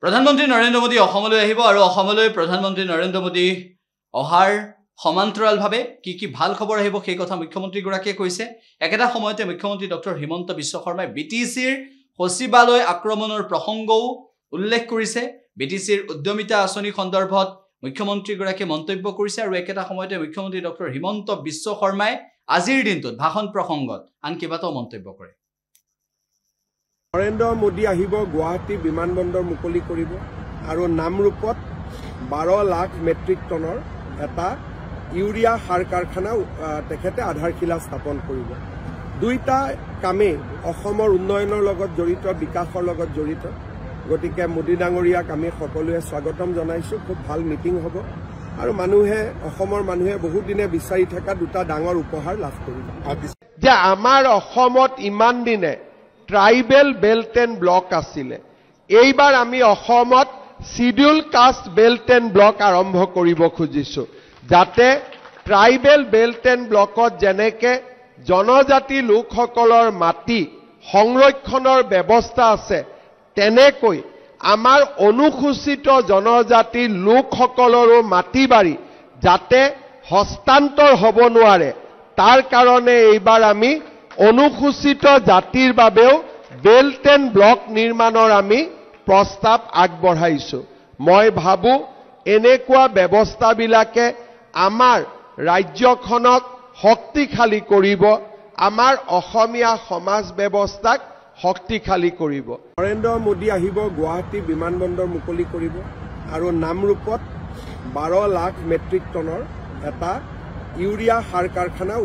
প্ৰধানমন্ত্ৰী নৰেন্দ্ৰ মোদী অসমলৈ আহিব আৰু অসমলৈ প্ৰধানমন্ত্ৰী নৰেন্দ্ৰ মোদী অহাৰ সমান্তৰালভাৱে কি ভাল খবৰ আহিব সেই কথা মুখ্যমন্ত্ৰীগৰাকীয়ে কৈছে। একেটা সময়তে মুখ্যমন্ত্ৰী ডক্টৰ হিমন্ত বিশ্ব শৰ্মাই বিটিচিৰ সচিবালয় আক্ৰমণৰ প্ৰসংগও উল্লেখ কৰিছে। বিটিচিৰ উদ্যমিতা আঁচনি সন্দৰ্ভত মুখ্যমন্ত্ৰীগৰাকীয়ে মন্তব্য কৰিছে আৰু একেটা সময়তে মুখ্যমন্ত্ৰী ডক্টৰ হিমন্ত বিশ্ব শৰ্মাই আজিৰ দিনটোত ভাষণ প্ৰসংগত আন কেইবাটাও মন্তব্য কৰে। নৰেন্দ্ৰ মোদী আহিব, গুৱাহাটী বিমানবন্দৰ মুকলি কৰিব আৰু নামৰূপত 12 লাখ মেট্ৰিক টনৰ এটা ইউৰিয়া সাৰ কাৰখানা তেখেতে আধাৰশিলা স্থাপন কৰিব। দুইটা কামেই অসমৰ উন্নয়নৰ লগত জড়িত, বিকাশৰ লগত জড়িত। গতিকে মোদী ডাঙৰীয়াক আমি সকলোৱে স্বাগতম জনাইছো। খুব ভাল মিটিং হ'ব আৰু অসমৰ মানুহে বহুত দিনে বিচাৰি থকা দুটা ডাঙৰ উপহাৰ লাভ কৰিব। যে আমাৰ অসমত ইমান দিনে ট্ৰাইবেল বেল্ট এণ্ড ব্লক আছিলে, এইবাৰ আমি অসমত schedule caste belt and block আৰম্ভ কৰিব খুজিছো, যাতে ট্ৰাইবেল বেল্ট এণ্ড ব্লকত যেনেকে জনজাতি লোকসকলৰ মাটি সংৰক্ষণৰ ব্যৱস্থা আছে, তেনেকৈ আমাৰ অনুসূচিত জনজাতি লোকসকলৰো মাটি বাৰী যাতে হস্তান্তৰ হ'ব নোৱাৰে, তাৰ কাৰণে এইবাৰ আমি অনুসূচিত জাতিৰ বাবেও বেল্ট এণ্ড ব্লক নিৰ্মাণৰ আমি প্ৰস্তাৱ আগবঢ়াইছো। মই ভাবো এনেকুৱা ব্যৱস্থাবিলাকে আমাৰ ৰাজ্যখনক শক্তিশালী কৰিব, আমাৰ অসমীয়া সমাজ ব্যৱস্থাক শক্তিশালী কৰিব। নৰেন্দ্ৰ মোদী আহিব, গুৱাহাটী বিমানবন্দৰ মুকলি কৰিব আৰু নামৰূপত 12 লাখ মেট্ৰিক টনৰ এটা ইউৰিয়া সাৰ কাৰখানা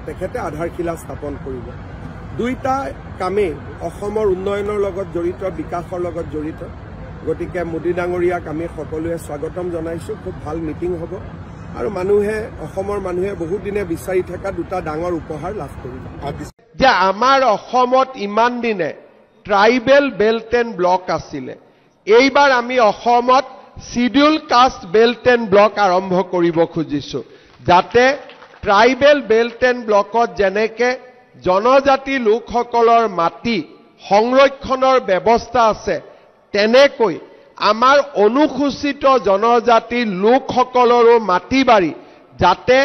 তেখেতে আধাৰশিলা স্থাপন কৰিব। দুইটা কামেই অসমৰ উন্নয়নৰ লগত জড়িত, বিকাশৰ লগত জড়িত। গতিকে মোদী ডাঙৰীয়াক আমি সকলোৱে স্বাগতম জনাইছো। খুব ভাল মিটিং হ'ব আৰু অসমৰ মানুহে বহুত দিনে বিচাৰি থকা দুটা ডাঙৰ উপহাৰ লাভ কৰিব। যে আমাৰ অসমত ইমান দিনে ট্ৰাইবেল বেল্ট এণ্ড ব্লক আছিলে, এইবাৰ আমি অসমত schedule caste belt and block আৰম্ভ কৰিব খুজিছো, যাতে ট্ৰাইবেল বেল্ট এণ্ড ব্লকত যেনেকে জনজাতি লোকসকলৰ মাটি সংৰক্ষণৰ ব্যৱস্থা আছে, তেনেকৈ আমাৰ অনুসূচিত জনজাতি লোকসকলৰো মাটি বাৰী যাতে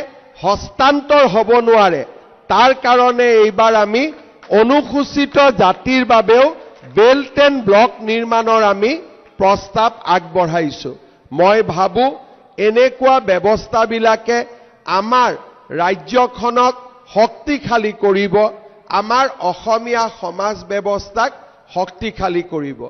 হস্তান্তৰ হ'ব নোৱাৰে, তাৰ কাৰণে এইবাৰ আমি অনুসূচিত জাতিৰ বাবেও বেল্ট এণ্ড ব্লক নিৰ্মাণৰ আমি প্ৰস্তাৱ আগবঢ়াইছো। মই ভাবো এনেকুৱা ব্যৱস্থাবিলাকে আমাৰ ৰাজ্যখনক শক্তিশালী কৰিব, আমাৰ অসমীয়া সমাজ ব্যৱস্থাক শক্তিশালী কৰিব।